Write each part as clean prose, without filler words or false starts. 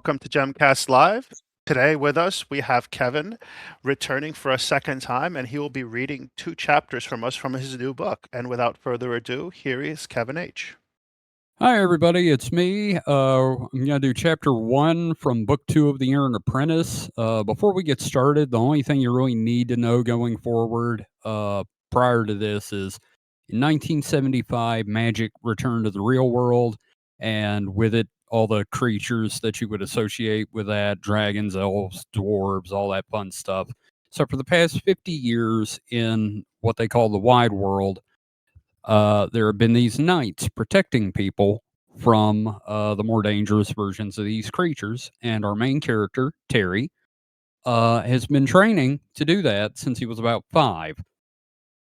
Welcome to Gemcast Live. Today with us, we have Kevin returning for a second time, and he will be reading two chapters from us from his new book. And without further ado, here is Kevin H. Hi, everybody. It's me. I'm going to do chapter 1 from book 2 of the Errant Apprentice. Before we get started, the only thing you really need to know going forward prior to this is in 1975, magic returned to the real world, and with it, all the creatures that you would associate with that dragons, elves, dwarves, all that fun stuff. So, for the past 50 years in what they call the wide world, there have been these knights protecting people from the more dangerous versions of these creatures. And our main character, Terry, has been training to do that since he was about 5.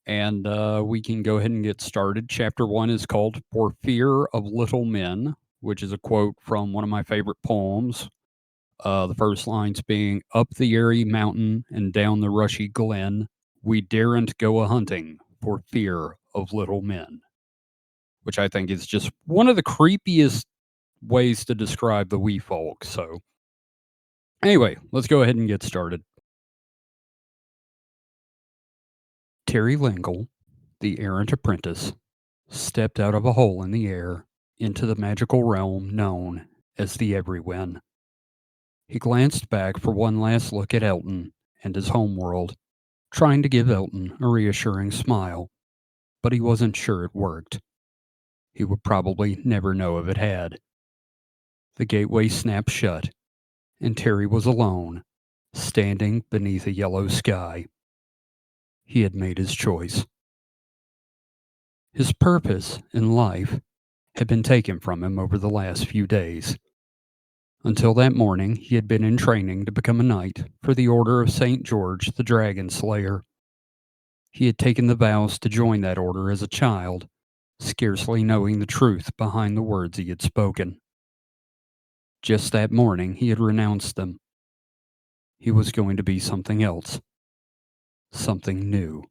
And we can go ahead and get started. Chapter 1 is called For Fear of Little Men, which is a quote from one of my favorite poems. The first lines being, "Up the airy mountain and down the rushy glen, we daren't go a hunting for fear of little men," which I think is just one of the creepiest ways to describe the wee folk. So, anyway, let's go ahead and get started. Terry Lingle, the errant apprentice, stepped out of a hole in the air into the magical realm known as the Everywhen. He glanced back for one last look at Elton and his homeworld, trying to give Elton a reassuring smile, but he wasn't sure it worked. He would probably never know if it had. The gateway snapped shut, and Terry was alone, standing beneath a yellow sky. He had made his choice. His purpose in life had been taken from him over the last few days. Until that morning, he had been in training to become a knight for the Order of St. George the Dragon Slayer. He had taken the vows to join that order as a child, scarcely knowing the truth behind the words he had spoken. Just that morning, he had renounced them. He was going to be something else, something new.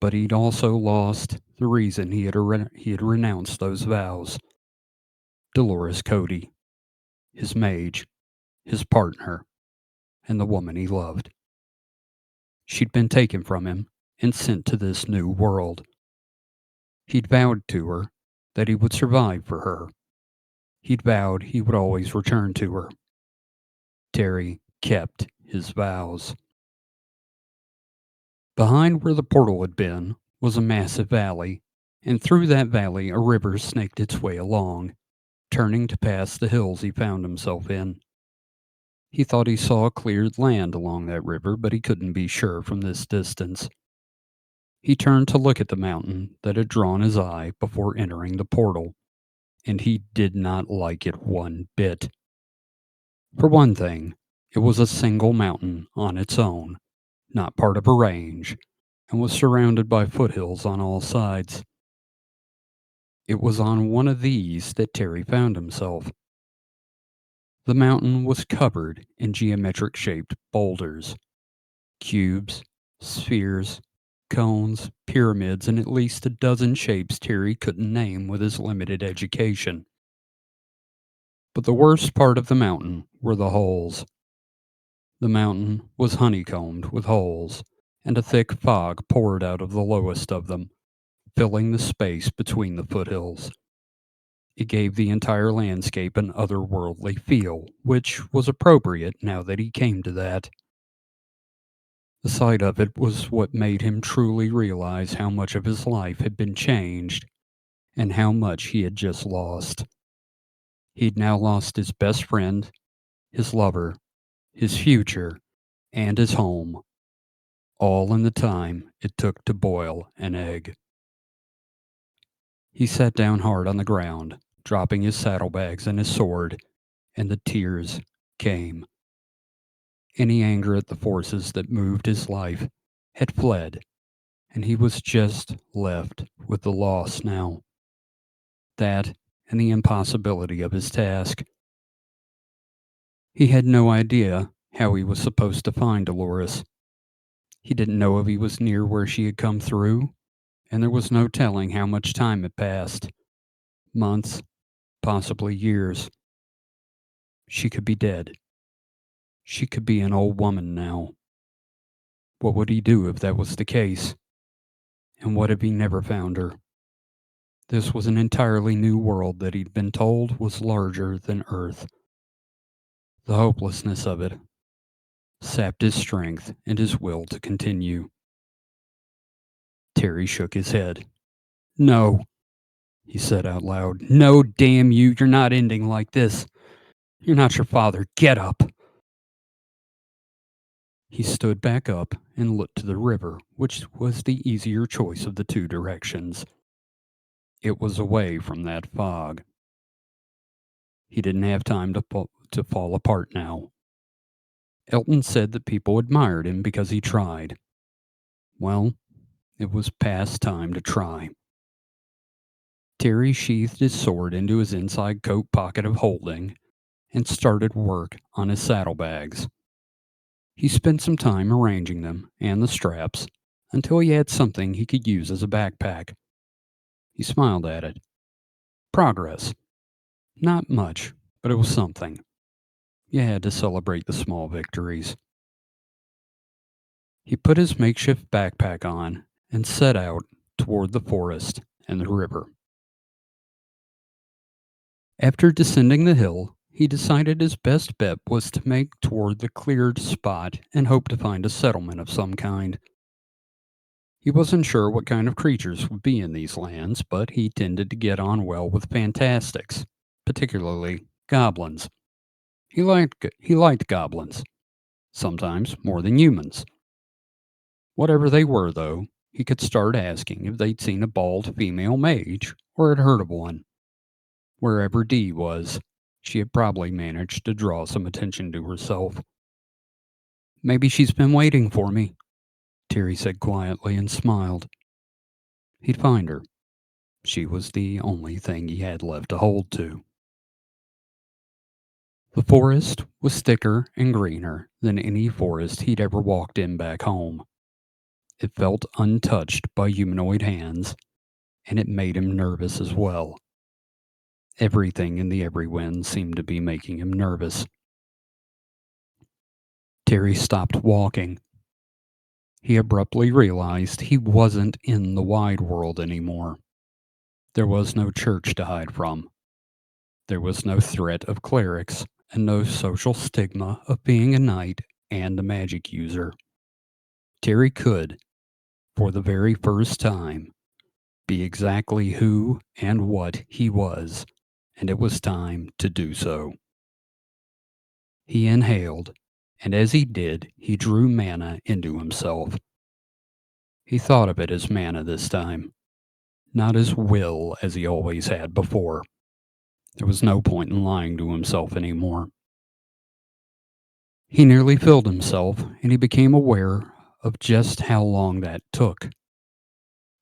But he'd also lost the reason he had renounced those vows. Dolores Cody, his mage, his partner, and the woman he loved. She'd been taken from him and sent to this new world. He'd vowed to her that he would survive for her. He'd vowed he would always return to her. Terry kept his vows. Behind where the portal had been was a massive valley, and through that valley a river snaked its way along, turning to pass the hills he found himself in. He thought he saw cleared land along that river, but he couldn't be sure from this distance. He turned to look at the mountain that had drawn his eye before entering the portal, and he did not like it one bit. For one thing, it was a single mountain on its own, not part of a range, and was surrounded by foothills on all sides. It was on one of these that Terry found himself. The mountain was covered in geometric shaped boulders, cubes, spheres, cones, pyramids, and at least a dozen shapes Terry couldn't name with his limited education. But the worst part of the mountain were the holes. The mountain was honeycombed with holes, and a thick fog poured out of the lowest of them, filling the space between the foothills. It gave the entire landscape an otherworldly feel, which was appropriate now that he came to that. The sight of it was what made him truly realize how much of his life had been changed and how much he had just lost. He'd now lost his best friend, his lover, his future, and his home, all in the time it took to boil an egg. He sat down hard on the ground, dropping his saddlebags and his sword, and the tears came. Any anger at the forces that moved his life had fled, and he was just left with the loss now. That and the impossibility of his task. He had no idea how he was supposed to find Dolores. He didn't know if he was near where she had come through, and there was no telling how much time had passed. Months, possibly years. She could be dead. She could be an old woman now. What would he do if that was the case? And what if he never found her? This was an entirely new world that he'd been told was larger than Earth. The hopelessness of it sapped his strength and his will to continue. Terry shook his head. No, he said out loud. No, damn you, you're not ending like this. You're not your father. Get up. He stood back up and looked to the river, which was the easier choice of the two directions. It was away from that fog. He didn't have time to fall apart now. Elton said that people admired him because he tried. Well, it was past time to try. Terry sheathed his sword into his inside coat pocket of holding and started work on his saddlebags. He spent some time arranging them and the straps until he had something he could use as a backpack. He smiled at it. Progress. Not much, but it was something. You had to celebrate the small victories. He put his makeshift backpack on and set out toward the forest and the river. After descending the hill, he decided his best bet was to make toward the cleared spot and hope to find a settlement of some kind. He wasn't sure what kind of creatures would be in these lands, but he tended to get on well with fantastics, particularly goblins. He liked goblins, sometimes more than humans. Whatever they were, though, he could start asking if they'd seen a bald female mage or had heard of one. Wherever Dee was, she had probably managed to draw some attention to herself. Maybe she's been waiting for me, Terry said quietly and smiled. He'd find her. She was the only thing he had left to hold to. The forest was thicker and greener than any forest he'd ever walked in back home. It felt untouched by humanoid hands, and it made him nervous as well. Everything in the Everywhen seemed to be making him nervous. Terry stopped walking. He abruptly realized he wasn't in the wide world anymore. There was no church to hide from. There was no threat of clerics and no social stigma of being a knight and a magic user. Terry could, for the very first time, be exactly who and what he was, and it was time to do so. He inhaled, and as he did, he drew mana into himself. He thought of it as mana this time, not as will as he always had before. There was no point in lying to himself anymore. He nearly filled himself, and he became aware of just how long that took.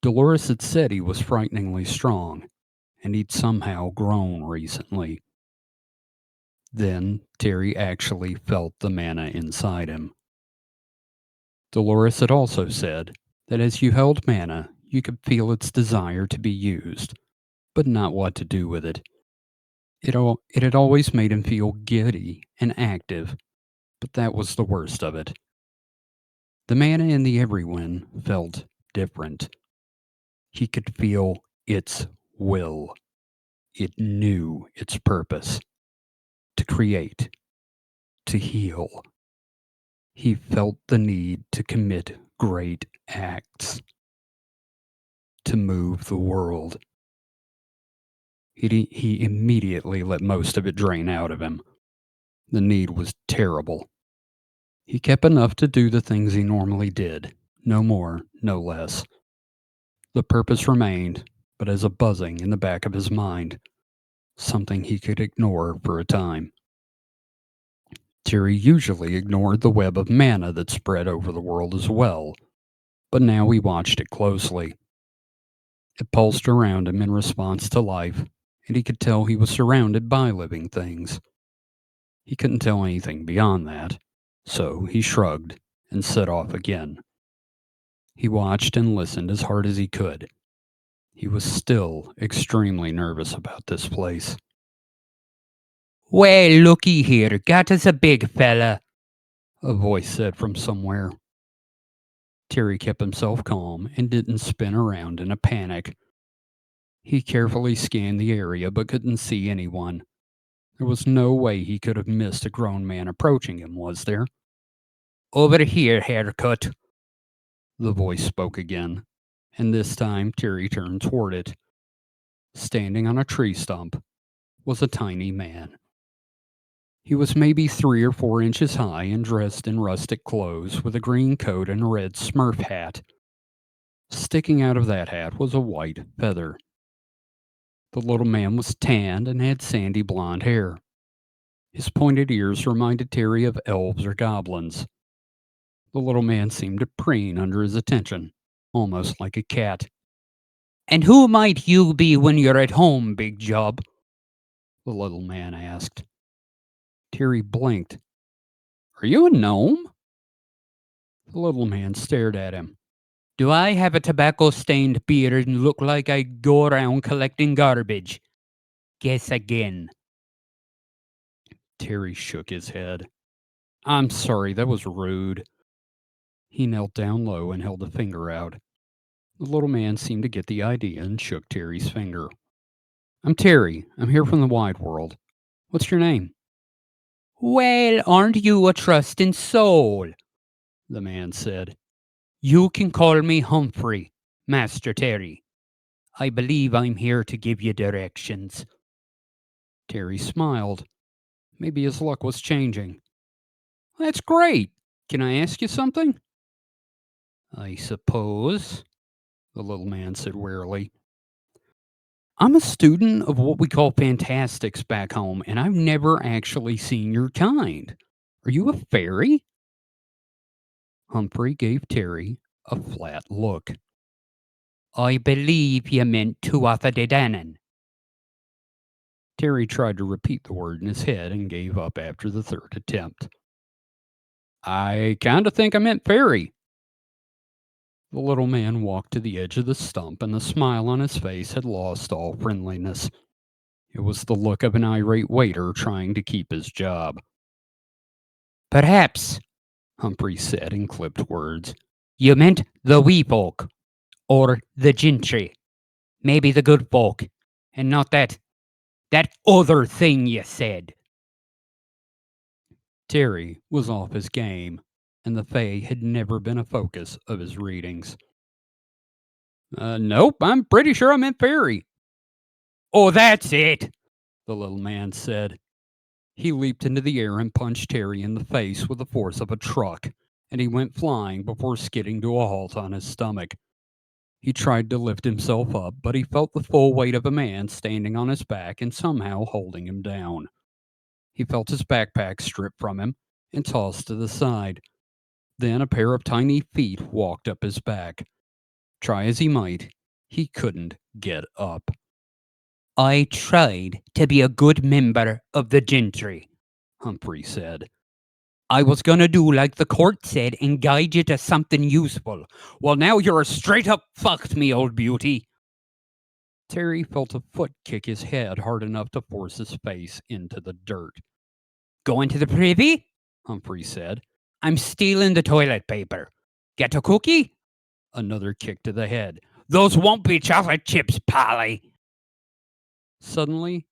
Dolores had said he was frighteningly strong, and he'd somehow grown recently. Then Terry actually felt the mana inside him. Dolores had also said that as you held mana, you could feel its desire to be used, but not what to do with it. It had always made him feel giddy and active, but that was the worst of it. The mana in the Everywhen felt different. He could feel its will. It knew its purpose: to create, to heal. He felt the need to commit great acts, to move the world. He immediately let most of it drain out of him. The need was terrible. He kept enough to do the things he normally did, no more, no less. The purpose remained, but as a buzzing in the back of his mind, something he could ignore for a time. Terry usually ignored the web of mana that spread over the world as well, but now he watched it closely. It pulsed around him in response to life, and he could tell he was surrounded by living things. He couldn't tell anything beyond that, so he shrugged and set off again. He watched and listened as hard as he could. He was still extremely nervous about this place. Well, looky here, got us a big fella, a voice said from somewhere. Terry kept himself calm and didn't spin around in a panic. He carefully scanned the area but couldn't see anyone. There was no way he could have missed a grown man approaching him, was there? Over here, haircut, the voice spoke again, and this time Terry turned toward it. Standing on a tree stump was a tiny man. He was maybe 3 or 4 inches high and dressed in rustic clothes with a green coat and a red Smurf hat. Sticking out of that hat was a white feather. The little man was tanned and had sandy blonde hair. His pointed ears reminded Terry of elves or goblins. The little man seemed to preen under his attention, almost like a cat. And who might you be when you're at home, Big Job? The little man asked. Terry blinked. Are you a gnome? The little man stared at him. Do I have a tobacco stained beard and look like I go around collecting garbage? Guess again. Terry shook his head. I'm sorry, that was rude. He knelt down low and held a finger out. The little man seemed to get the idea and shook Terry's finger. I'm Terry. I'm here from the wide world. What's your name? Well, aren't you a trusting soul? The man said. You can call me Humphrey, Master Terry. I believe I'm here to give you directions. Terry smiled. Maybe his luck was changing. That's great. Can I ask you something? I suppose, the little man said wearily. I'm a student of what we call fantastics back home, and I've never actually seen your kind. Are you a fairy? Humphrey gave Terry a flat look. I believe you meant Tuatha-De-Danann. Terry tried to repeat the word in his head and gave up after the third attempt. I kinda think I meant fairy. The little man walked to the edge of the stump, and the smile on his face had lost all friendliness. It was the look of an irate waiter trying to keep his job. Perhaps, Humphrey said in clipped words, you meant the wee folk, or the gentry, maybe the good folk, and not that other thing you said. Terry was off his game, and the Fae had never been a focus of his readings. Nope, I'm pretty sure I meant fairy. Oh, that's it, the little man said. He leaped into the air and punched Terry in the face with the force of a truck, and he went flying before skidding to a halt on his stomach. He tried to lift himself up, but he felt the full weight of a man standing on his back and somehow holding him down. He felt his backpack stripped from him and tossed to the side. Then a pair of tiny feet walked up his back. Try as he might, he couldn't get up. I tried to be a good member of the gentry, Humphrey said. I was going to do like the court said and guide you to something useful. Well, now you're a straight up fucked me, old beauty. Terry felt a foot kick his head hard enough to force his face into the dirt. Going to the privy? Humphrey said. I'm stealing the toilet paper. Get a cookie? Another kick to the head. Those won't be chocolate chips, Polly. Suddenly,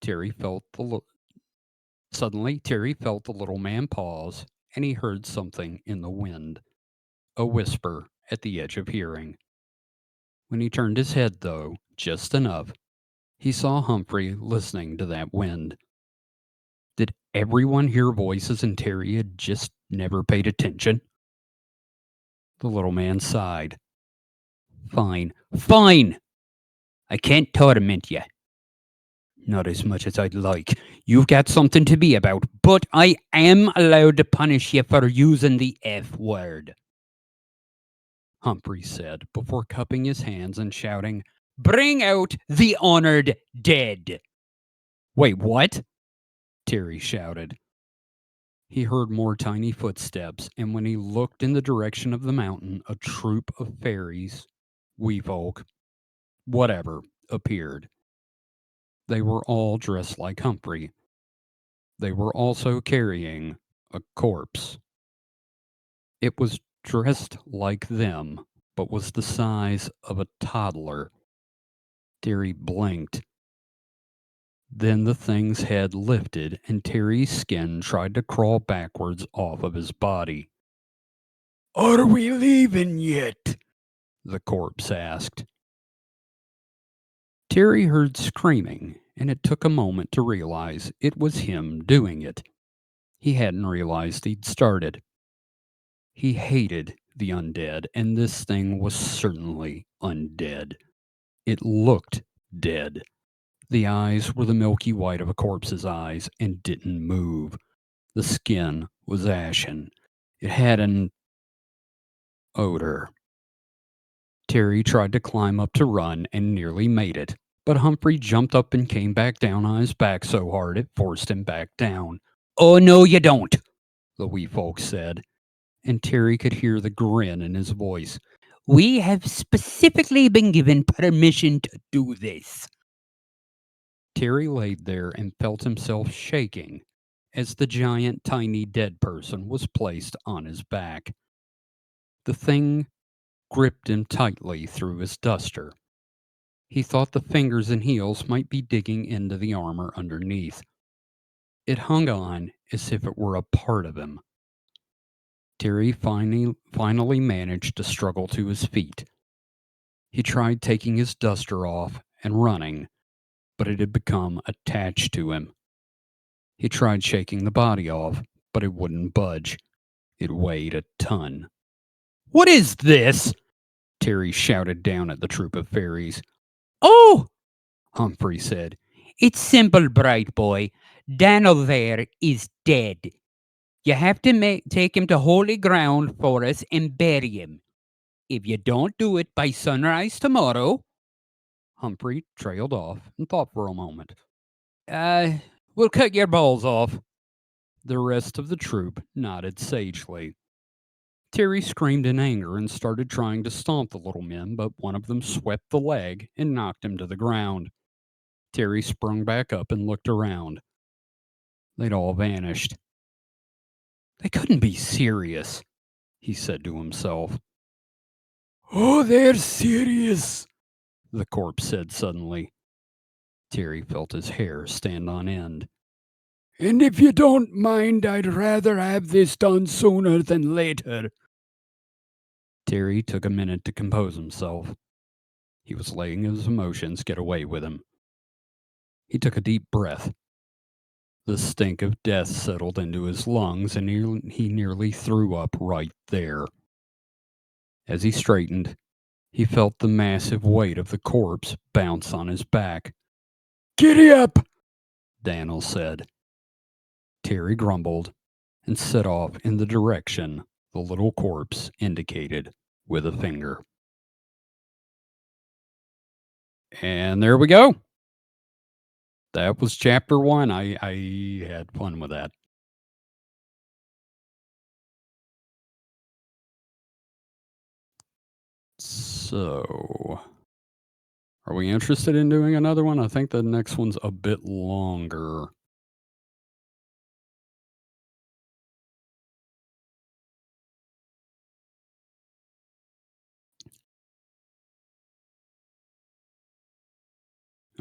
Terry felt the little man pause, and he heard something in the wind, a whisper at the edge of hearing. When he turned his head, though, just enough, he saw Humphrey listening to that wind. Did everyone hear voices and Terry had just never paid attention? The little man sighed. Fine, fine. I can't torment you. Not as much as I'd like. You've got something to be about, but I am allowed to punish you for using the F word, Humphrey said before cupping his hands and shouting, Bring out the honored dead. Wait, what? Terry shouted. He heard more tiny footsteps, and when he looked in the direction of the mountain, a troop of fairies, wee folk, whatever, appeared. They were all dressed like Humphrey. They were also carrying a corpse. It was dressed like them, but was the size of a toddler. Terry blinked. Then the thing's head lifted, and Terry's skin tried to crawl backwards off of his body. Are we leaving yet? The corpse asked. Terry heard screaming, and it took a moment to realize it was him doing it. He hadn't realized he'd started. He hated the undead, and this thing was certainly undead. It looked dead. The eyes were the milky white of a corpse's eyes and didn't move. The skin was ashen. It had an odor. Terry tried to climb up to run and nearly made it, but Humphrey jumped up and came back down on his back so hard it forced him back down. Oh, no, you don't, the wee folks said, and Terry could hear the grin in his voice. We have specifically been given permission to do this. Terry laid there and felt himself shaking as the giant, tiny dead person was placed on his back. The thing gripped him tightly through his duster. He thought the fingers and heels might be digging into the armor underneath. It hung on as if it were a part of him. Terry finally managed to struggle to his feet. He tried taking his duster off and running, but it had become attached to him. He tried shaking the body off, but it wouldn't budge. It weighed a ton. What is this? Terry shouted down at the troop of fairies. Oh, Humphrey said. It's simple, bright boy. Daniel there is dead. You have to take him to holy ground for us and bury him. If you don't do it by sunrise tomorrow... Humphrey trailed off and thought for a moment. We'll cut your balls off. The rest of the troop nodded sagely. Terry screamed in anger and started trying to stomp the little men, but one of them swept the leg and knocked him to the ground. Terry sprung back up and looked around. They'd all vanished. They couldn't be serious, he said to himself. Oh, they're serious, the corpse said suddenly. Terry felt his hair stand on end. And if you don't mind, I'd rather have this done sooner than later. Terry took a minute to compose himself. He was letting his emotions get away with him. He took a deep breath. The stink of death settled into his lungs, and he nearly threw up right there. As he straightened, he felt the massive weight of the corpse bounce on his back. Giddy up, Daniel said. Terry grumbled and set off in the direction the little corpse indicated with a finger. And there we go. That was chapter 1. I had fun with that. So, are we interested in doing another one? I think the next one's a bit longer.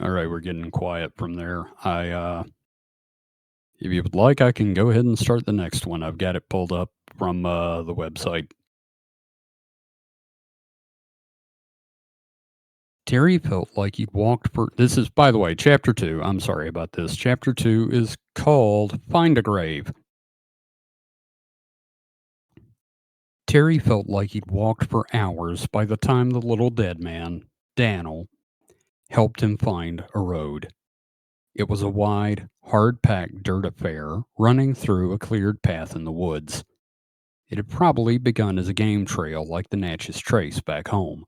All right, we're getting quiet from there. If you would like, I can go ahead and start the next one. I've got it pulled up from the website. Terry felt like he'd walked for... This is, by the way, chapter 2. I'm sorry about this. Chapter 2 is called Find a Grave. Terry felt like he'd walked for hours by the time the little dead man, Daniel, helped him find a road. It was a wide, hard-packed dirt affair running through a cleared path in the woods. It had probably begun as a game trail like the Natchez Trace back home.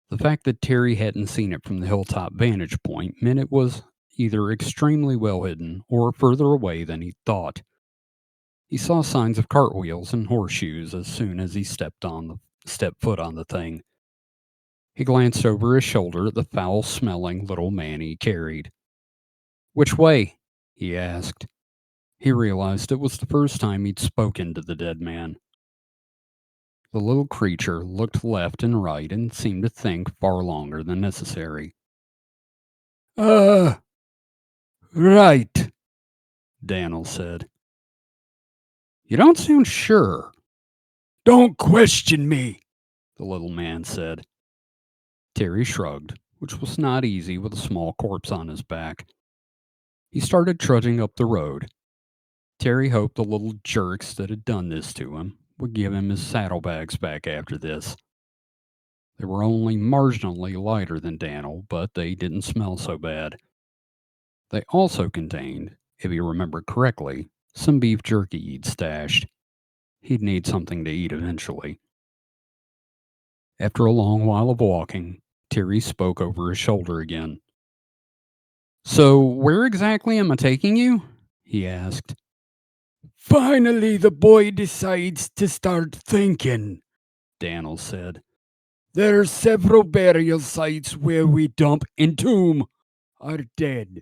The fact that Terry hadn't seen it from the hilltop vantage point meant it was either extremely well hidden or further away than he thought. He saw signs of cartwheels and horseshoes as soon as he stepped foot on the thing. He glanced over his shoulder at the foul-smelling little man he carried. Which way? He asked. He realized it was the first time he'd spoken to the dead man. The little creature looked left and right and seemed to think far longer than necessary. Right, Daniel said. You don't sound sure. Don't question me, the little man said. Terry shrugged, which was not easy with a small corpse on his back. He started trudging up the road. Terry hoped the little jerks that had done this to him would give him his saddlebags back after this. They were only marginally lighter than Daniel, but they didn't smell so bad. They also contained, if he remembered correctly, some beef jerky he'd stashed. He'd need something to eat eventually. After a long while of walking, Terry spoke over his shoulder again. So, where exactly am I taking you? He asked. Finally, the boy decides to start thinking, Daniel said. There are several burial sites where we dump entomb our dead.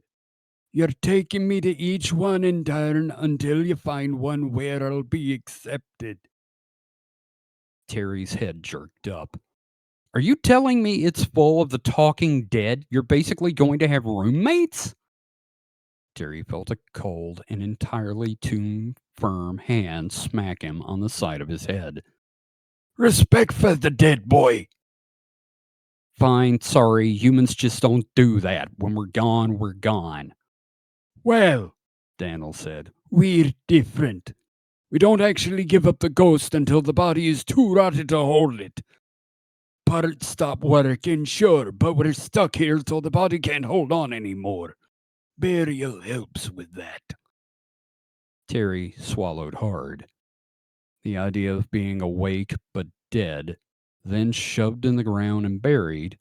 You're taking me to each one in turn until you find one where I'll be accepted. Terry's head jerked up. Are you telling me it's full of the talking dead? You're basically going to have roommates? Terry felt a cold and entirely too firm hand smack him on the side of his head. Respect for the dead boy. Fine, sorry, humans just don't do that. When we're gone, we're gone. Well, Daniel said, we're different. We don't actually give up the ghost until the body is too rotted to hold it. Parts stop working, sure, but we're stuck here till the body can't hold on anymore. Burial helps with that. Terry swallowed hard. The idea of being awake but dead, then shoved in the ground and buried,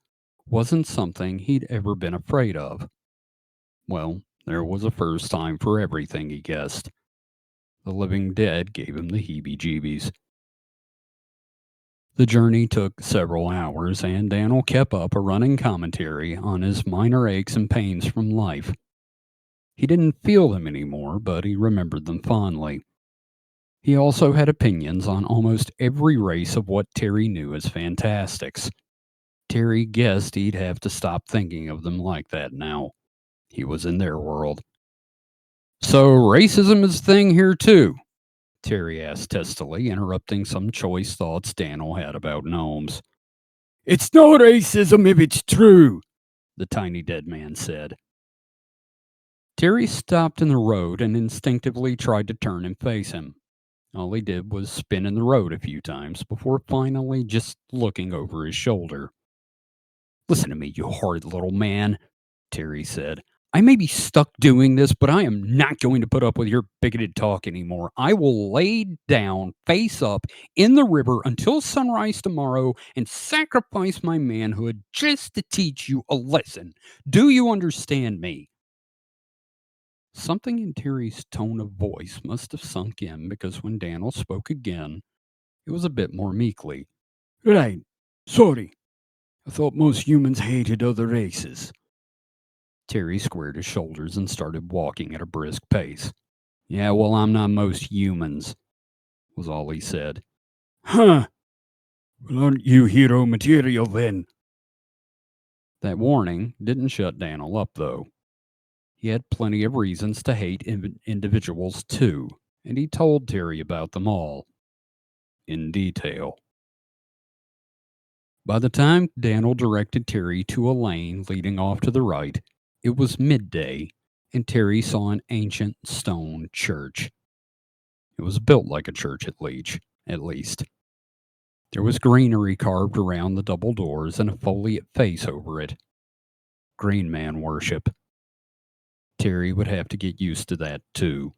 wasn't something he'd ever been afraid of. Well, there was a first time for everything, he guessed. The living dead gave him the heebie-jeebies. The journey took several hours, and Daniel kept up a running commentary on his minor aches and pains from life. He didn't feel them anymore, but he remembered them fondly. He also had opinions on almost every race of what Terry knew as fantastics. Terry guessed he'd have to stop thinking of them like that now. He was in their world. So racism is a thing here too? Terry asked testily, interrupting some choice thoughts Daniel had about gnomes. It's no racism if it's true, the tiny dead man said. Terry stopped in the road and instinctively tried to turn and face him. All he did was spin in the road a few times before finally just looking over his shoulder. Listen to me, you horrid little man, Terry said. I may be stuck doing this, but I am not going to put up with your bigoted talk anymore. I will lay down, face up, in the river until sunrise tomorrow and sacrifice my manhood just to teach you a lesson. Do you understand me? Something in Terry's tone of voice must have sunk in because when Daniel spoke again, it was a bit more meekly. Right. Sorry. I thought most humans hated other races. Terry squared his shoulders and started walking at a brisk pace. Yeah, well, I'm not most humans, was all he said. Huh. Well, aren't you hero material then? That warning didn't shut Daniel up, though. He had plenty of reasons to hate individuals, too, and he told Terry about them all. In detail. By the time Daniel directed Terry to a lane leading off to the right, it was midday, and Terry saw an ancient stone church. It was built like a church at least. There was greenery carved around the double doors and a foliate face over it. Green man worship. Terry would have to get used to that, too.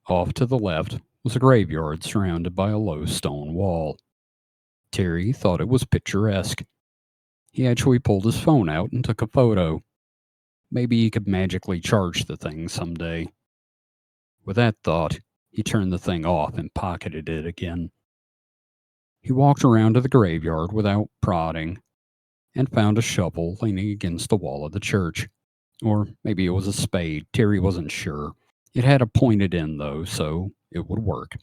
Off to the left was a graveyard surrounded by a low stone wall. Terry thought it was picturesque. He actually pulled his phone out and took a photo. Maybe he could magically charge the thing someday. With that thought, he turned the thing off and pocketed it again. He walked around to the graveyard without prodding and found a shovel leaning against the wall of the church. Or maybe it was a spade. Terry wasn't sure. It had a pointed end, though, so it would work.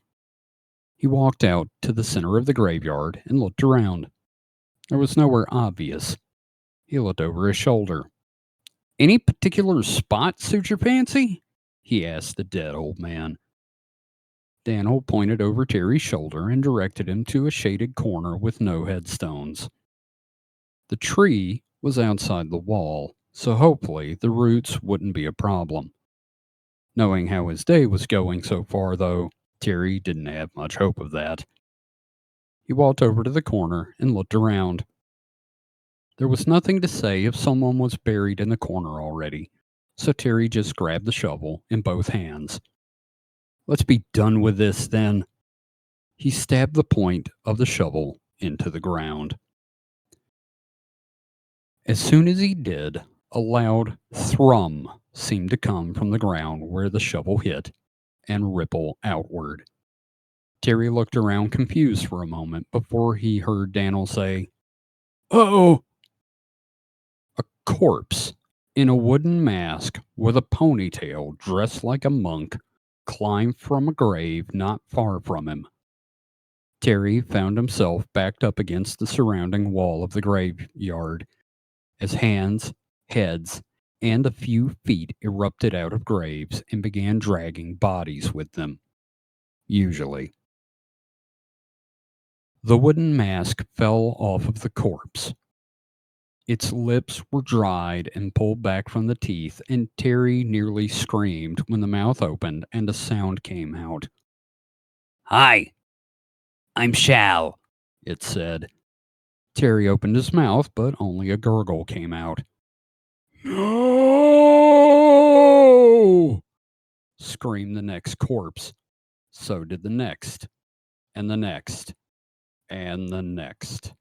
He walked out to the center of the graveyard and looked around. There was nowhere obvious. He looked over his shoulder. Any particular spot suit your fancy? He asked the dead old man. Daniel pointed over Terry's shoulder and directed him to a shaded corner with no headstones. The tree was outside the wall, so hopefully the roots wouldn't be a problem. Knowing how his day was going so far, though, Terry didn't have much hope of that. He walked over to the corner and looked around. There was nothing to say if someone was buried in the corner already, so Terry just grabbed the shovel in both hands. Let's be done with this, then. He stabbed the point of the shovel into the ground. As soon as he did, a loud thrum seemed to come from the ground where the shovel hit and ripple outward. Terry looked around confused for a moment before he heard Daniel say, "Uh-oh!" A corpse in a wooden mask with a ponytail dressed like a monk climbed from a grave not far from him. Terry found himself backed up against the surrounding wall of the graveyard as hands, heads, and a few feet erupted out of graves and began dragging bodies with them. Usually. The wooden mask fell off of the corpse. Its lips were dried and pulled back from the teeth, and Terry nearly screamed when the mouth opened and a sound came out. "Hi, I'm Shal," it said. Terry opened his mouth, but only a gurgle came out. "No!" screamed the next corpse. So did the next, and the next, and the next.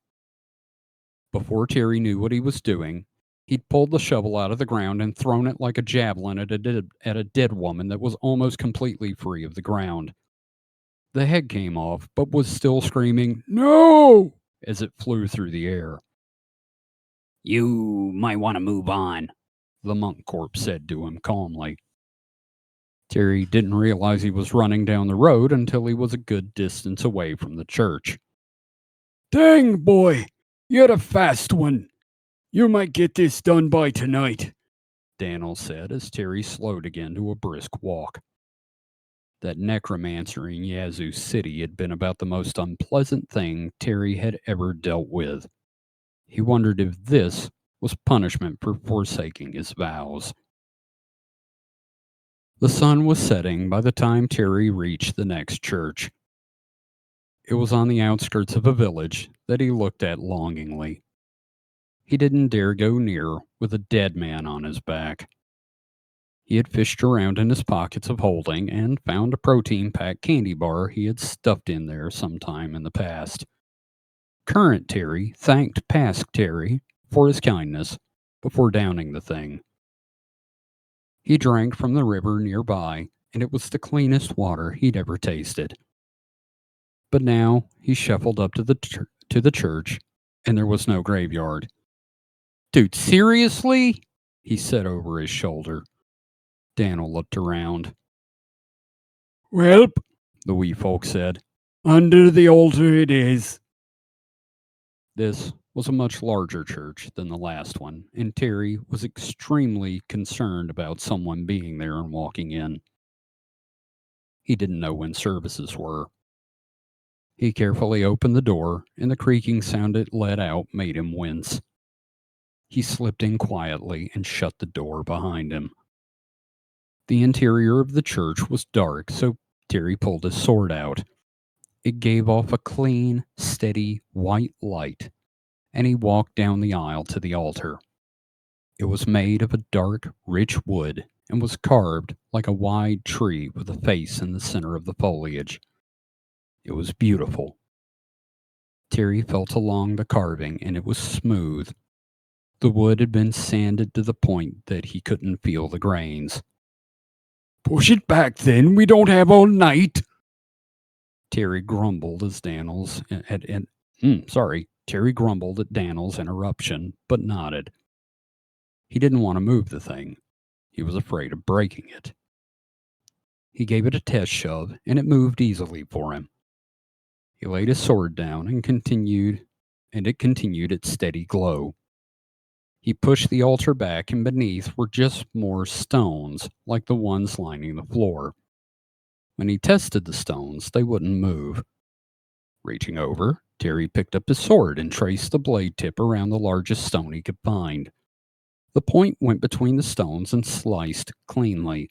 Before Terry knew what he was doing, he'd pulled the shovel out of the ground and thrown it like a javelin at a dead woman that was almost completely free of the ground. The head came off, but was still screaming, "No!" as it flew through the air. "You might want to move on," the monk corpse said to him calmly. Terry didn't realize he was running down the road until he was a good distance away from the church. "Dang, boy, you're a fast one. You might get this done by tonight," Daniel said as Terry slowed again to a brisk walk. That necromancer in Yazoo City had been about the most unpleasant thing Terry had ever dealt with. He wondered if this was punishment for forsaking his vows. The sun was setting by the time Terry reached the next church. It was on the outskirts of a village that he looked at longingly. He didn't dare go near with a dead man on his back. He had fished around in his pockets of holding and found a protein-packed candy bar he had stuffed in there sometime in the past. Current Terry thanked past Terry for his kindness before downing the thing. He drank from the river nearby, and it was the cleanest water he'd ever tasted. But now he shuffled up to the church, and there was no graveyard. "Dude, seriously?" he said over his shoulder. Daniel looked around. "Welp," the wee folk said, "under the altar it is." This was a much larger church than the last one, and Terry was extremely concerned about someone being there and walking in. He didn't know when services were. He carefully opened the door, and the creaking sound it let out made him wince. He slipped in quietly and shut the door behind him. The interior of the church was dark, so Terry pulled his sword out. It gave off a clean, steady, white light, and he walked down the aisle to the altar. It was made of a dark, rich wood and was carved like a wide tree with a face in the center of the foliage. It was beautiful. Terry felt along the carving, and it was smooth. The wood had been sanded to the point that he couldn't feel the grains. "Push it back, then. We don't have all night." Terry grumbled as Daniel's Terry grumbled at Daniel's interruption, but nodded. He didn't want to move the thing. He was afraid of breaking it. He gave it a test shove, and it moved easily for him. He laid his sword down and it continued its steady glow. He pushed the altar back, and beneath were just more stones, like the ones lining the floor. When he tested the stones, they wouldn't move. Reaching over, Terry picked up his sword and traced the blade tip around the largest stone he could find. The point went between the stones and sliced cleanly.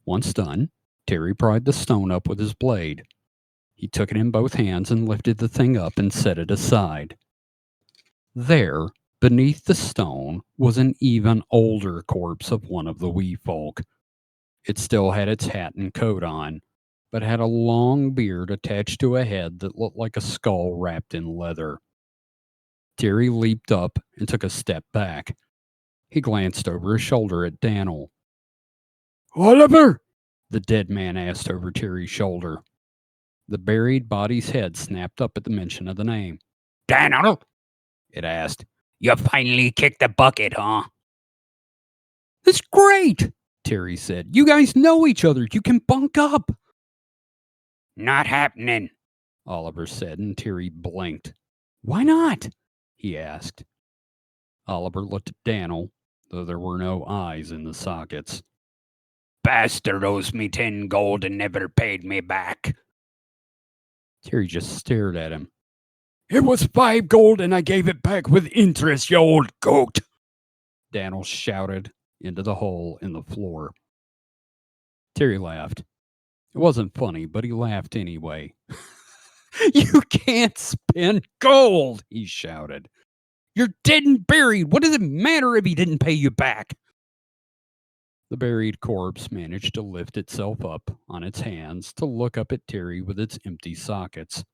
Once done, Terry pried the stone up with his blade. He took it in both hands and lifted the thing up and set it aside. There, beneath the stone, was an even older corpse of one of the wee folk. It still had its hat and coat on, but had a long beard attached to a head that looked like a skull wrapped in leather. Terry leaped up and took a step back. He glanced over his shoulder at Daniel. "Oliver?" the dead man asked over Terry's shoulder. The buried body's head snapped up at the mention of the name. "Daniel?" it asked. "You finally kicked the bucket, huh?" "That's great," Terry said. "You guys know each other. You can bunk up." "Not happening," Oliver said, and Terry blinked. "Why not?" he asked. Oliver looked at Daniel, though there were no eyes in the sockets. "Bastard owes me 10 gold and never paid me back." Terry just stared at him. "It was 5 gold and I gave it back with interest, you old goat," Daniel shouted into the hole in the floor. Terry laughed. It wasn't funny, but he laughed anyway. "You can't spend gold," he shouted. "You're dead and buried. What does it matter if he didn't pay you back?" The buried corpse managed to lift itself up on its hands to look up at Terry with its empty sockets.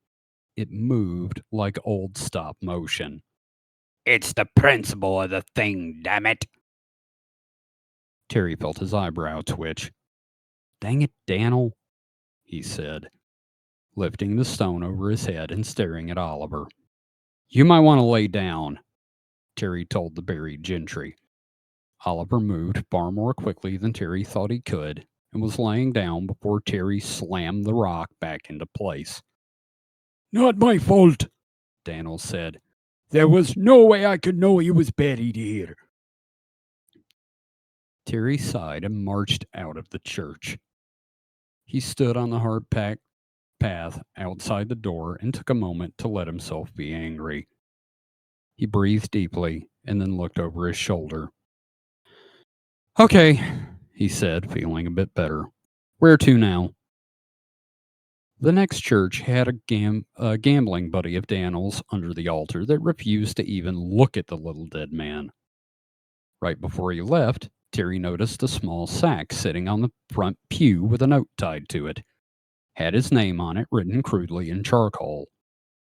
It moved like old stop motion. "It's the principle of the thing, damn it." Terry felt his eyebrow twitch. "Dang it, Daniel," he said, lifting the stone over his head and staring at Oliver. "You might want to lay down," Terry told the buried gentry. Oliver moved far more quickly than Terry thought he could and was laying down before Terry slammed the rock back into place. "Not my fault," Daniel said. "There was no way I could know he was buried here." Terry sighed and marched out of the church. He stood on the hard packed path outside the door and took a moment to let himself be angry. He breathed deeply and then looked over his shoulder. "Okay," he said, feeling a bit better. "Where to now?" The next church had a gambling buddy of Daniel's under the altar that refused to even look at the little dead man. Right before he left, Terry noticed a small sack sitting on the front pew with a note tied to it. Had his name on it written crudely in charcoal.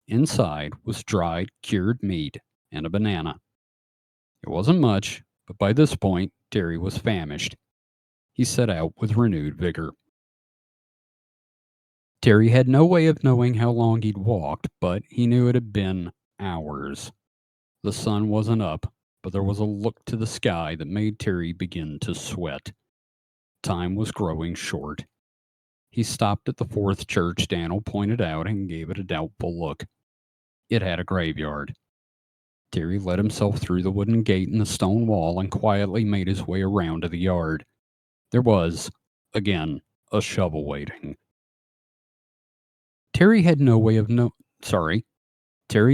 Inside was dried, cured meat and a banana. It wasn't much, but by this point, Terry was famished. He set out with renewed vigor. Terry had no way of knowing how long he'd walked, but he knew it had been hours. The sun wasn't up, but there was a look to the sky that made Terry begin to sweat. Time was growing short. He stopped at the fourth church Daniel pointed out and gave it a doubtful look. It had a graveyard. Terry let himself through the wooden gate in the stone wall and quietly made his way around to the yard. There was, again, a shovel waiting. Terry had no way of Terry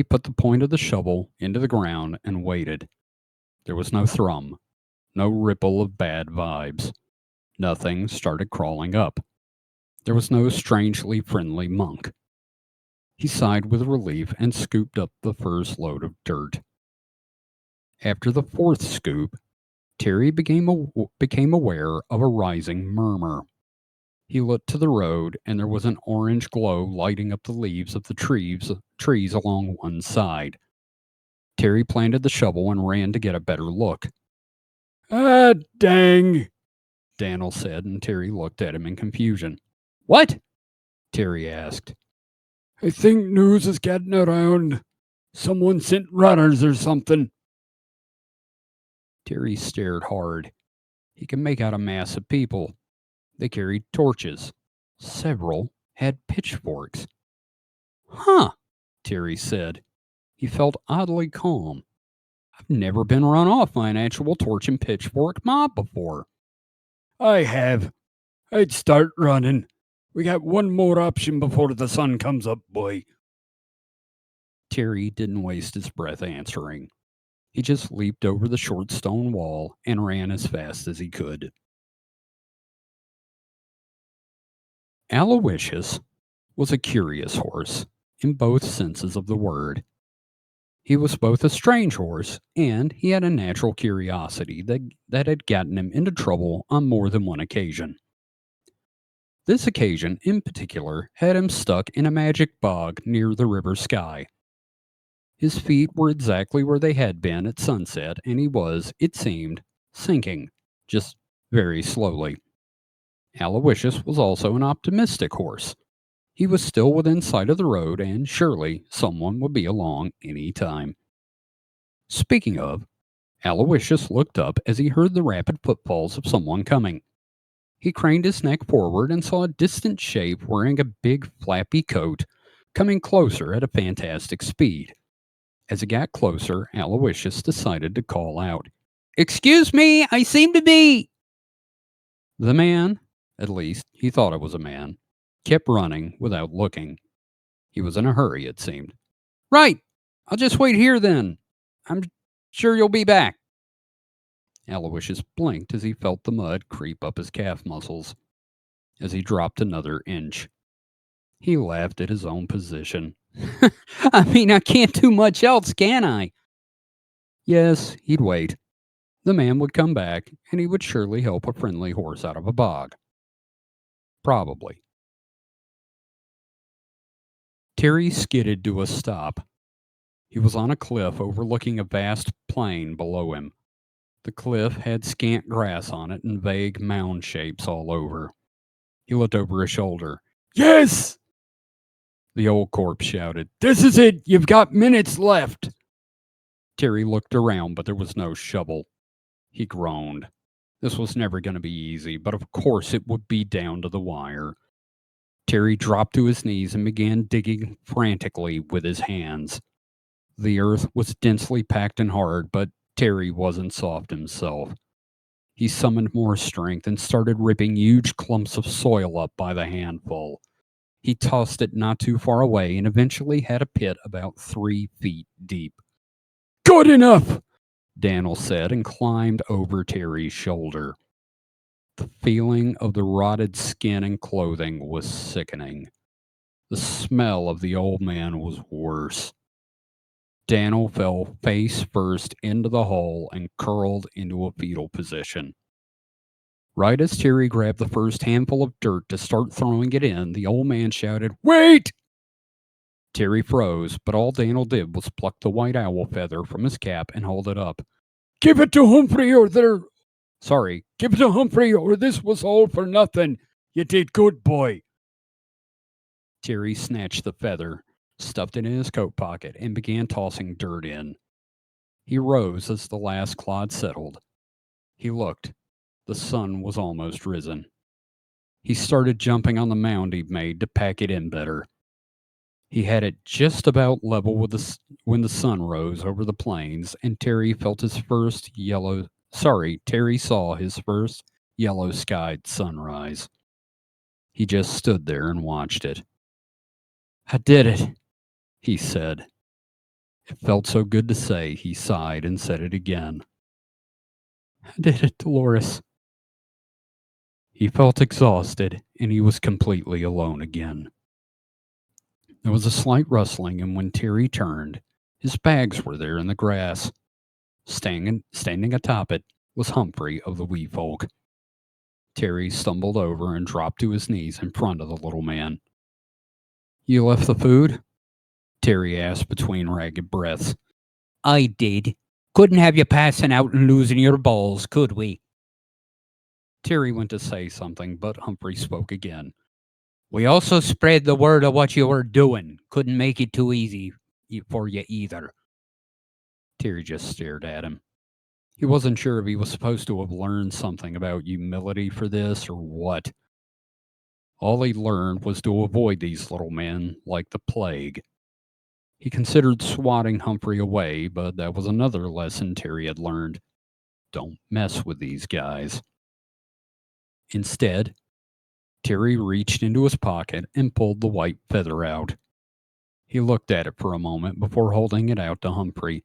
put the point of the shovel into the ground and waited. There was no thrum, no ripple of bad vibes. Nothing started crawling up. There was no strangely friendly monk. He sighed with relief and scooped up the first load of dirt. After the fourth scoop, Terry became aware of a rising murmur. He looked to the road, and there was an orange glow lighting up the leaves of the trees along one side. Terry planted the shovel and ran to get a better look. "Ah, dang," Daniel said, and Terry looked at him in confusion. "What?" Terry asked. "I think news is getting around. Someone sent runners or something." Terry stared hard. He could make out a mass of people. They carried torches. Several had pitchforks. Huh, Terry said. He felt oddly calm. I've never been run off by an actual torch and pitchfork mob before. I have. I'd start running. We got one more option before the sun comes up, boy. Terry didn't waste his breath answering. He just leaped over the short stone wall and ran as fast as he could. Aloysius was a curious horse in both senses of the word. He was both a strange horse and he had a natural curiosity that had gotten him into trouble on more than one occasion. This occasion, in particular, had him stuck in a magic bog near the river sky. His feet were exactly where they had been at sunset, and he was, it seemed, sinking, just very slowly. Aloysius was also an optimistic horse. He was still within sight of the road, and surely someone would be along any time. Speaking of, Aloysius looked up as he heard the rapid footfalls of someone coming. He craned his neck forward and saw a distant shape wearing a big flappy coat coming closer at a fantastic speed. As it got closer, Aloysius decided to call out, "Excuse me, I seem to be..." The man, at least he thought it was a man, kept running without looking. He was in a hurry, it seemed. "Right, I'll just wait here then. I'm sure you'll be back." Aloysius blinked as he felt the mud creep up his calf muscles. As he dropped another inch, he laughed at his own position. I mean, I can't do much else, can I? Yes, he'd wait. The man would come back, and he would surely help a friendly horse out of a bog. Probably. Terry skidded to a stop. He was on a cliff overlooking a vast plain below him. The cliff had scant grass on it and vague mound shapes all over. He looked over his shoulder. "Yes!" The old corpse shouted. "This is it! You've got minutes left!" Terry looked around, but there was no shovel. He groaned. This was never going to be easy, but of course it would be down to the wire. Terry dropped to his knees and began digging frantically with his hands. The earth was densely packed and hard, but Terry wasn't soft himself. He summoned more strength and started ripping huge clumps of soil up by the handful. He tossed it not too far away and eventually had a pit about 3 feet deep. "Good enough!" Daniel said and climbed over Terry's shoulder. The feeling of the rotted skin and clothing was sickening. The smell of the old man was worse. Daniel fell face first into the hole and curled into a fetal position. Right as Terry grabbed the first handful of dirt to start throwing it in, the old man shouted, "Wait!" Terry froze, but all Daniel did was pluck the white owl feather from his cap and hold it up. Give it to Humphrey or this was all for nothing. You did good, boy." Terry snatched the feather, stuffed it in his coat pocket, and began tossing dirt in. He rose as the last clod settled. He looked. The sun was almost risen. He started jumping on the mound he'd made to pack it in better. He had it just about level with when the sun rose over the plains, and Terry saw his first yellow-skied sunrise. He just stood there and watched it. "I did it," he said. It felt so good to say, he sighed and said it again. "I did it, Dolores." He felt exhausted, and he was completely alone again. There was a slight rustling, and when Terry turned, his bags were there in the grass. Standing atop it was Humphrey of the Wee Folk. Terry stumbled over and dropped to his knees in front of the little man. "You left the food?" Terry asked between ragged breaths. "I did. Couldn't have you passing out and losing your balls, could we?" Terry went to say something, but Humphrey spoke again. "We also spread the word of what you were doing. Couldn't make it too easy for you either." Terry just stared at him. He wasn't sure if he was supposed to have learned something about humility for this or what. All he learned was to avoid these little men like the plague. He considered swatting Humphrey away, but that was another lesson Terry had learned. Don't mess with these guys. Instead, Terry reached into his pocket and pulled the white feather out. He looked at it for a moment before holding it out to Humphrey.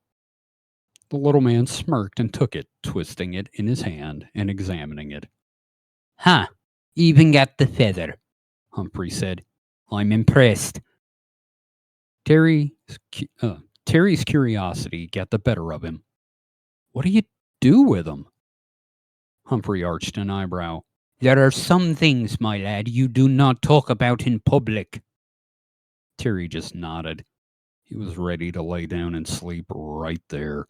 The little man smirked and took it, twisting it in his hand and examining it. "Huh, even got the feather," Humphrey said. "I'm impressed." Terry's, Terry's curiosity got the better of him. "What do you do with them?" Humphrey arched an eyebrow. "There are some things, my lad, you do not talk about in public." Terry just nodded. He was ready to lay down and sleep right there.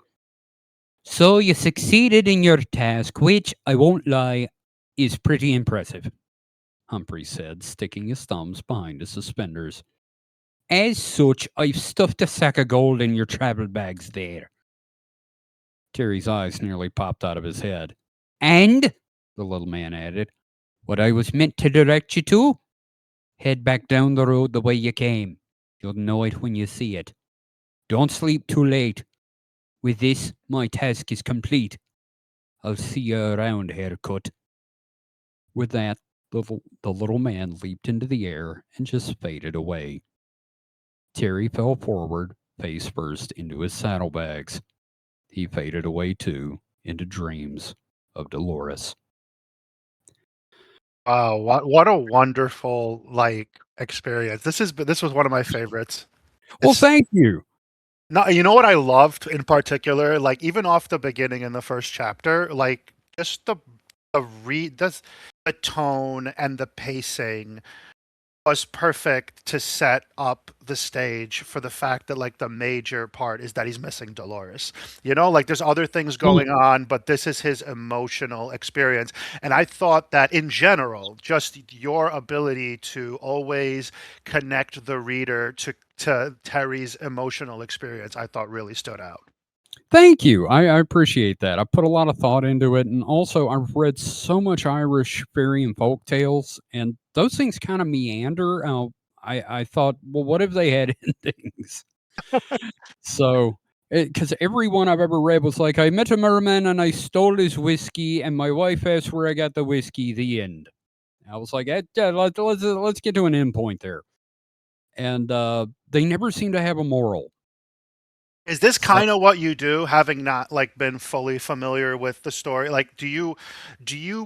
"So you succeeded in your task, which, I won't lie, is pretty impressive," Humphrey said, sticking his thumbs behind his suspenders. "As such, I've stuffed a sack of gold in your travel bags there." Terry's eyes nearly popped out of his head. "And," the little man added, "what I was meant to direct you to? Head back down the road the way you came. You'll know it when you see it. Don't sleep too late. With this, my task is complete. I'll see you around, Haircut." With that, the little man leaped into the air and just faded away. Terry fell forward, face first, into his saddlebags. He faded away too, into dreams of Dolores. Wow, what a wonderful experience. This was one of my favorites. Well, It's thank you. not, you know what I loved in particular, like even off the beginning in the first chapter, like just the read the tone and the pacing was perfect to set up the stage for the fact that like the major part is that he's missing Dolores. You know, like there's other things going on, but this is his emotional experience. And I thought that in general, just your ability to always connect the reader to Terry's emotional experience, I thought really stood out. Thank you. I appreciate that. I put a lot of thought into it. And also, I've read so much Irish fairy and folk tales, and those things kind of meander. I thought, well, what if they had endings? So, because every one I've ever read was like, I met a merman and I stole his whiskey, and my wife asked where I got the whiskey. The end. I was like, let's get to an end point there. And they never seem to have a moral. Is this So, kind of what you do, having not like been fully familiar with the story? Like, do you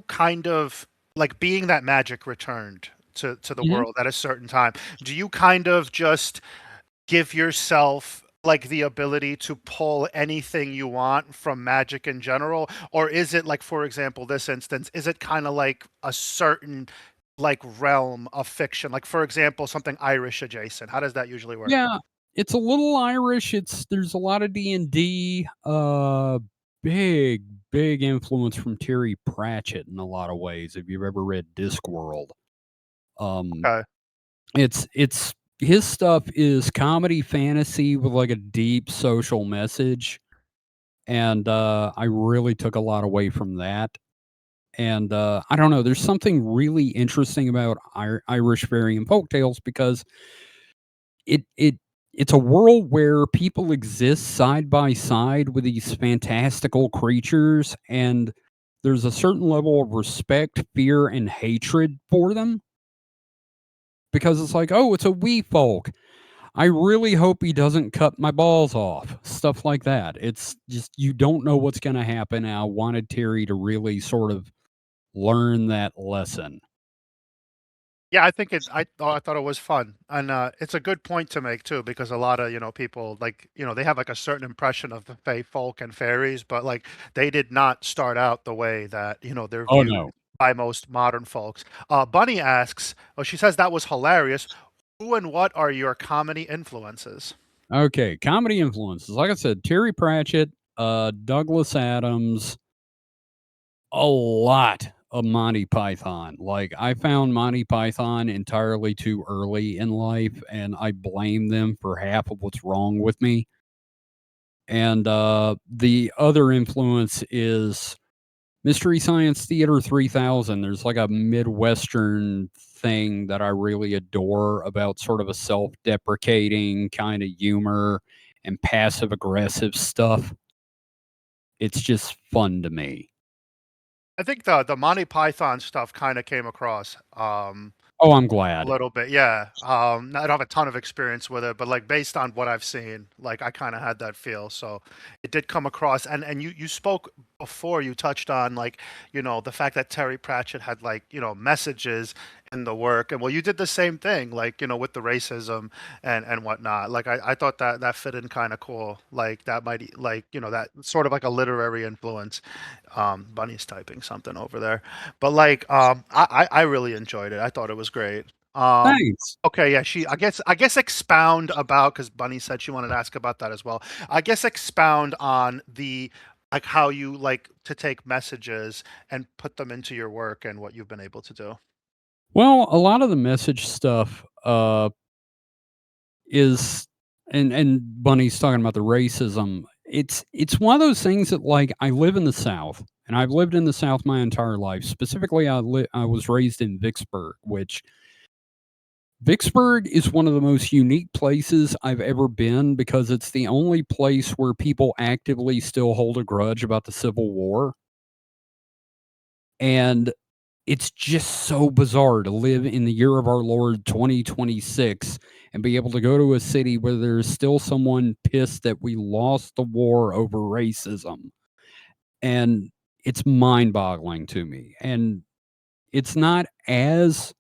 kind of like being that magic returned to the mhm. world at a certain time? Do you kind of just give yourself like the ability to pull anything you want from magic in general, or is it like, for example, this instance, is it kind of like a certain like realm of fiction? Like, for example, something Irish adjacent. How does that usually work? Yeah, it's a little Irish. There's a lot of D&D. Big big influence from Terry Pratchett in a lot of ways. If you've ever read Discworld, um, Okay. it's his stuff is comedy fantasy with like a deep social message, and I really took a lot away from that. And I don't know, there's something really interesting about Irish fairy and folk tales because it it it's a world where people exist side by side with these fantastical creatures, and there's a certain level of respect, fear, and hatred for them because it's like, oh, it's a wee folk. I really hope he doesn't cut my balls off. Stuff like that. It's just you don't know what's going to happen. And I wanted Terry to really sort of learn that lesson. Yeah, I thought it was fun, and it's a good point to make too, because a lot of people like they have like a certain impression of the Fae folk and fairies, but like they did not start out the way that they're Oh viewed no. by most modern folks. Bunny asks, well, she says that was hilarious. Who and what are your comedy influences? Okay, comedy influences. Like I said, Terry Pratchett, Douglas Adams, a lot of Monty Python. Like I found Monty Python entirely too early in life, and I blame them for half of what's wrong with me. And the other influence is Mystery Science Theater 3000. There's like a Midwestern thing that I really adore about sort of a self-deprecating kind of humor and passive aggressive stuff. It's just fun to me. I think the Monty Python stuff kind of came across. Oh, I'm A glad. little bit, yeah. I don't have a ton of experience with it, but like based on what I've seen, like I kind of had that feel. So it did come across, and you spoke before. You touched on like the fact that Terry Pratchett had like messages in the work, and well, you did the same thing, like with the racism and whatnot. Like I thought that fit in kind of cool. Like that might like that sort of like a literary influence. Bunny's typing something over there. But like, I really enjoyed it. I thought it was great. Um, Thanks. okay, yeah, I guess expound about because Bunny said she wanted to ask about that as well. I guess expound on the like how you like to take messages and put them into your work and what you've been able to do. Well, a lot of the message stuff is and Bunny's talking about the racism. It's one of those things that like I live in the South and I've lived in the South my entire life. Specifically, I was raised in Vicksburg, which Vicksburg is one of the most unique places I've ever been because it's the only place where people actively still hold a grudge about the Civil War. And it's just so bizarre to live in the year of our Lord 2026 and be able to go to a city where there's still someone pissed that we lost the war over racism. And it's mind boggling to me. And it's not as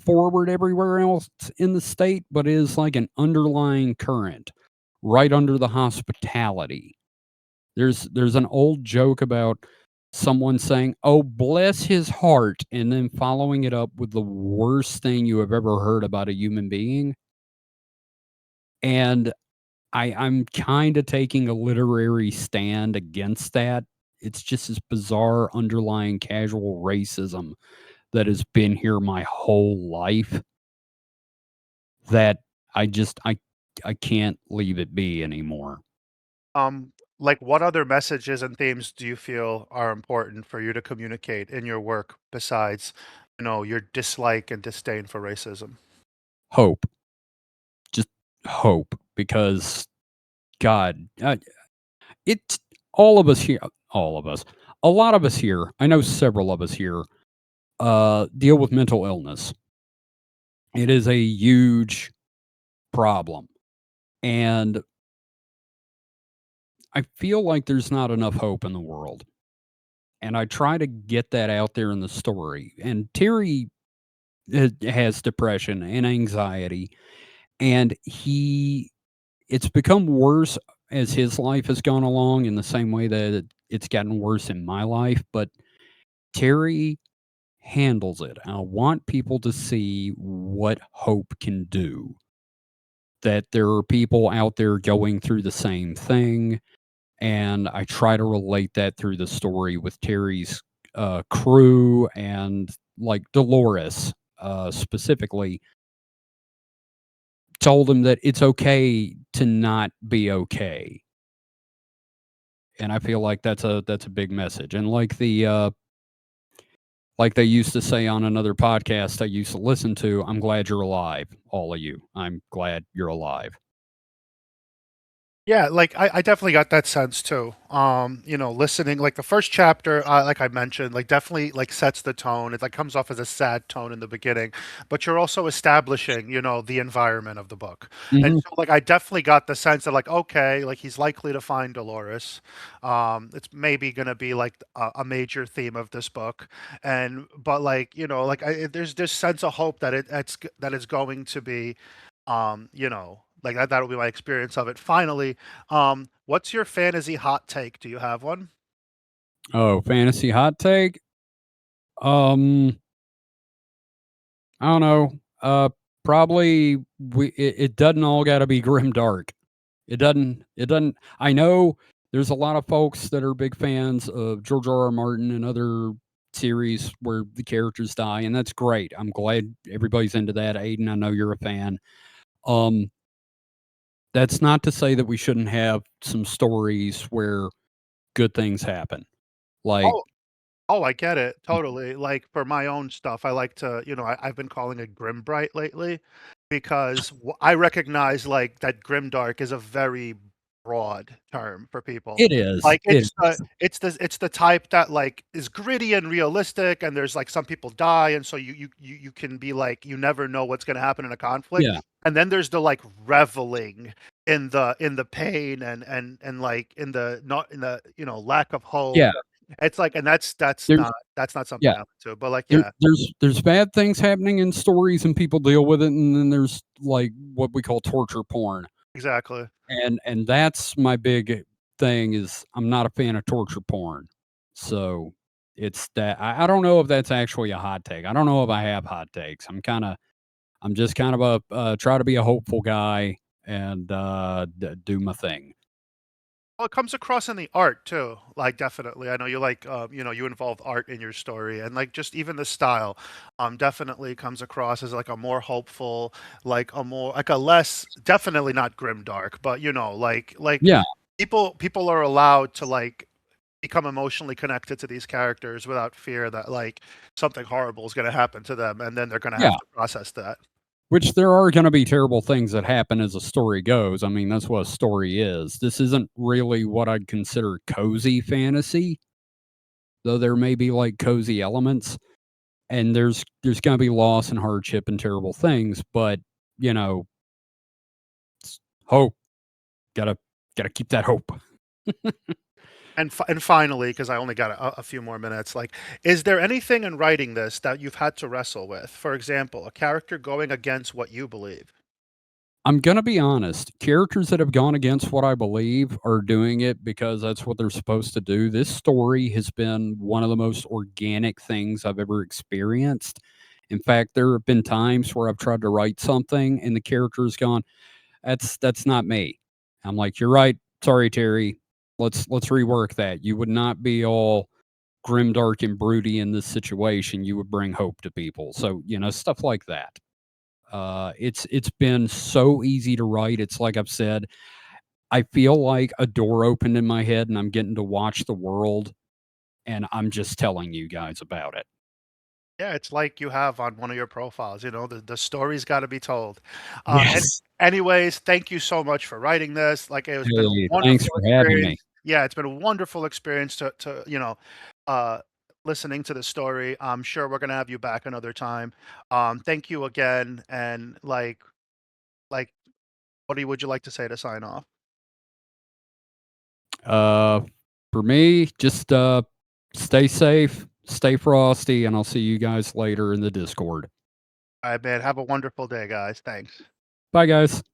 forward everywhere else in the state, but is like an underlying current right under the hospitality. There's an old joke about someone saying, "Oh, bless his heart," and then following it up with the worst thing you have ever heard about a human being. And I'm kind of taking a literary stand against that. It's just this bizarre underlying casual racism that has been here my whole life that I can't leave it be anymore. Like what other messages and themes do you feel are important for you to communicate in your work besides, your dislike and disdain for racism? Hope, just hope, because God, it's all of us here, all of us, a lot of us here. I know several of us here deal with mental illness. It is a huge problem, and I feel like there's not enough hope in the world. And I try to get that out there in the story. And Terry has depression and anxiety, and it's become worse as his life has gone along in the same way that it's gotten worse in my life. But Terry handles it. I want people to see what hope can do. That there are people out there going through the same thing. And I try to relate that through the story with Terry's crew and like Dolores specifically told him that it's okay to not be okay. And I feel like that's a big message. And like they used to say on another podcast I used to listen to, I'm glad you're alive, all of you. I'm glad you're alive. Yeah, like I definitely got that sense too. Listening like the first chapter, like I mentioned, like definitely like sets the tone. It like comes off as a sad tone in the beginning, but you're also establishing, the environment of the book. And Mhm. so like I definitely got the sense that like okay, like he's likely to find Dolores. It's maybe gonna be like a major theme of this book, and but like like there's this sense of hope that it's going to be like that'll be my experience of it. Finally, what's your fantasy hot take? Do you have one? Oh, fantasy hot take? Um, I don't know. Probably it doesn't all got to be grim dark. It doesn't I know there's a lot of folks that are big fans of George R. R. Martin and other series where the characters die, and that's great. I'm glad everybody's into that. Aiden, I know you're a fan. Um, that's not to say that we shouldn't have some stories where good things happen. Like, Oh. Oh, I get it, totally. Like, for my own stuff, I like to, I've been calling it grim bright lately because I recognize like that grim dark is a very broad term for people. It is. Like, It is. it's the type that like is gritty and realistic, and there's like some people die, and so you can be like you never know what's going to happen in a conflict. Yeah. And then there's the like reveling in the pain and like in the not in the lack of hope. Yeah. It's like, and There's that's not something yeah. I'm into, but, like, There, yeah, there's bad things happening in stories and people deal with it, and then there's like what we call torture porn. exactly. And that's my big thing is I'm not a fan of torture porn. So it's that I don't know if that's actually a hot take. I don't know if I have hot takes. I'm just kind of a try to be a hopeful guy and do my thing. Well, it comes across in the art too, like, definitely. I know you like, you involve art in your story, and, like, just even the style, definitely comes across as, like, a more hopeful, like, a more like, a less definitely not grim dark, but, like, Yeah, people are allowed to, like, become emotionally connected to these characters without fear that, like, something horrible is gonna happen to them, and then they're gonna yeah. have to process that. Which there are going to be terrible things that happen as a story goes. I mean, that's what a story is. This isn't really what I'd consider cozy fantasy, though there may be like cozy elements. And there's going to be loss and hardship and terrible things, but you know, hope. Gotta gotta keep that hope. And finally, because I only got a few more minutes, like, is there anything in writing this that you've had to wrestle with? For example, a character going against what you believe. I'm gonna be honest. Characters that have gone against what I believe are doing it because that's what they're supposed to do. This story has been one of the most organic things I've ever experienced. In fact, there have been times where I've tried to write something and the character's gone, that's not me. I'm like, you're right. Sorry, Terry. Let's rework that. You would not be all grim, dark, and broody in this situation. You would bring hope to people. So, stuff like that. It's been so easy to write. It's like I've said, I feel like a door opened in my head and I'm getting to watch the world and I'm just telling you guys about it. Yeah, it's like you have on one of your profiles, the story's gotta be told. And Yes. anyways, thank you so much for writing this. Like, it has been a Hey, thanks wonderful for having experience. me. Yeah, it's been a wonderful experience uh, listening to the story. I'm sure we're gonna have you back another time. Thank you again, and, like, would you like to say to sign off? Uh, for me, just stay safe, stay frosty, and I'll see you guys later in the Discord. Alright, man, have a wonderful day, guys. Thanks. Bye, guys.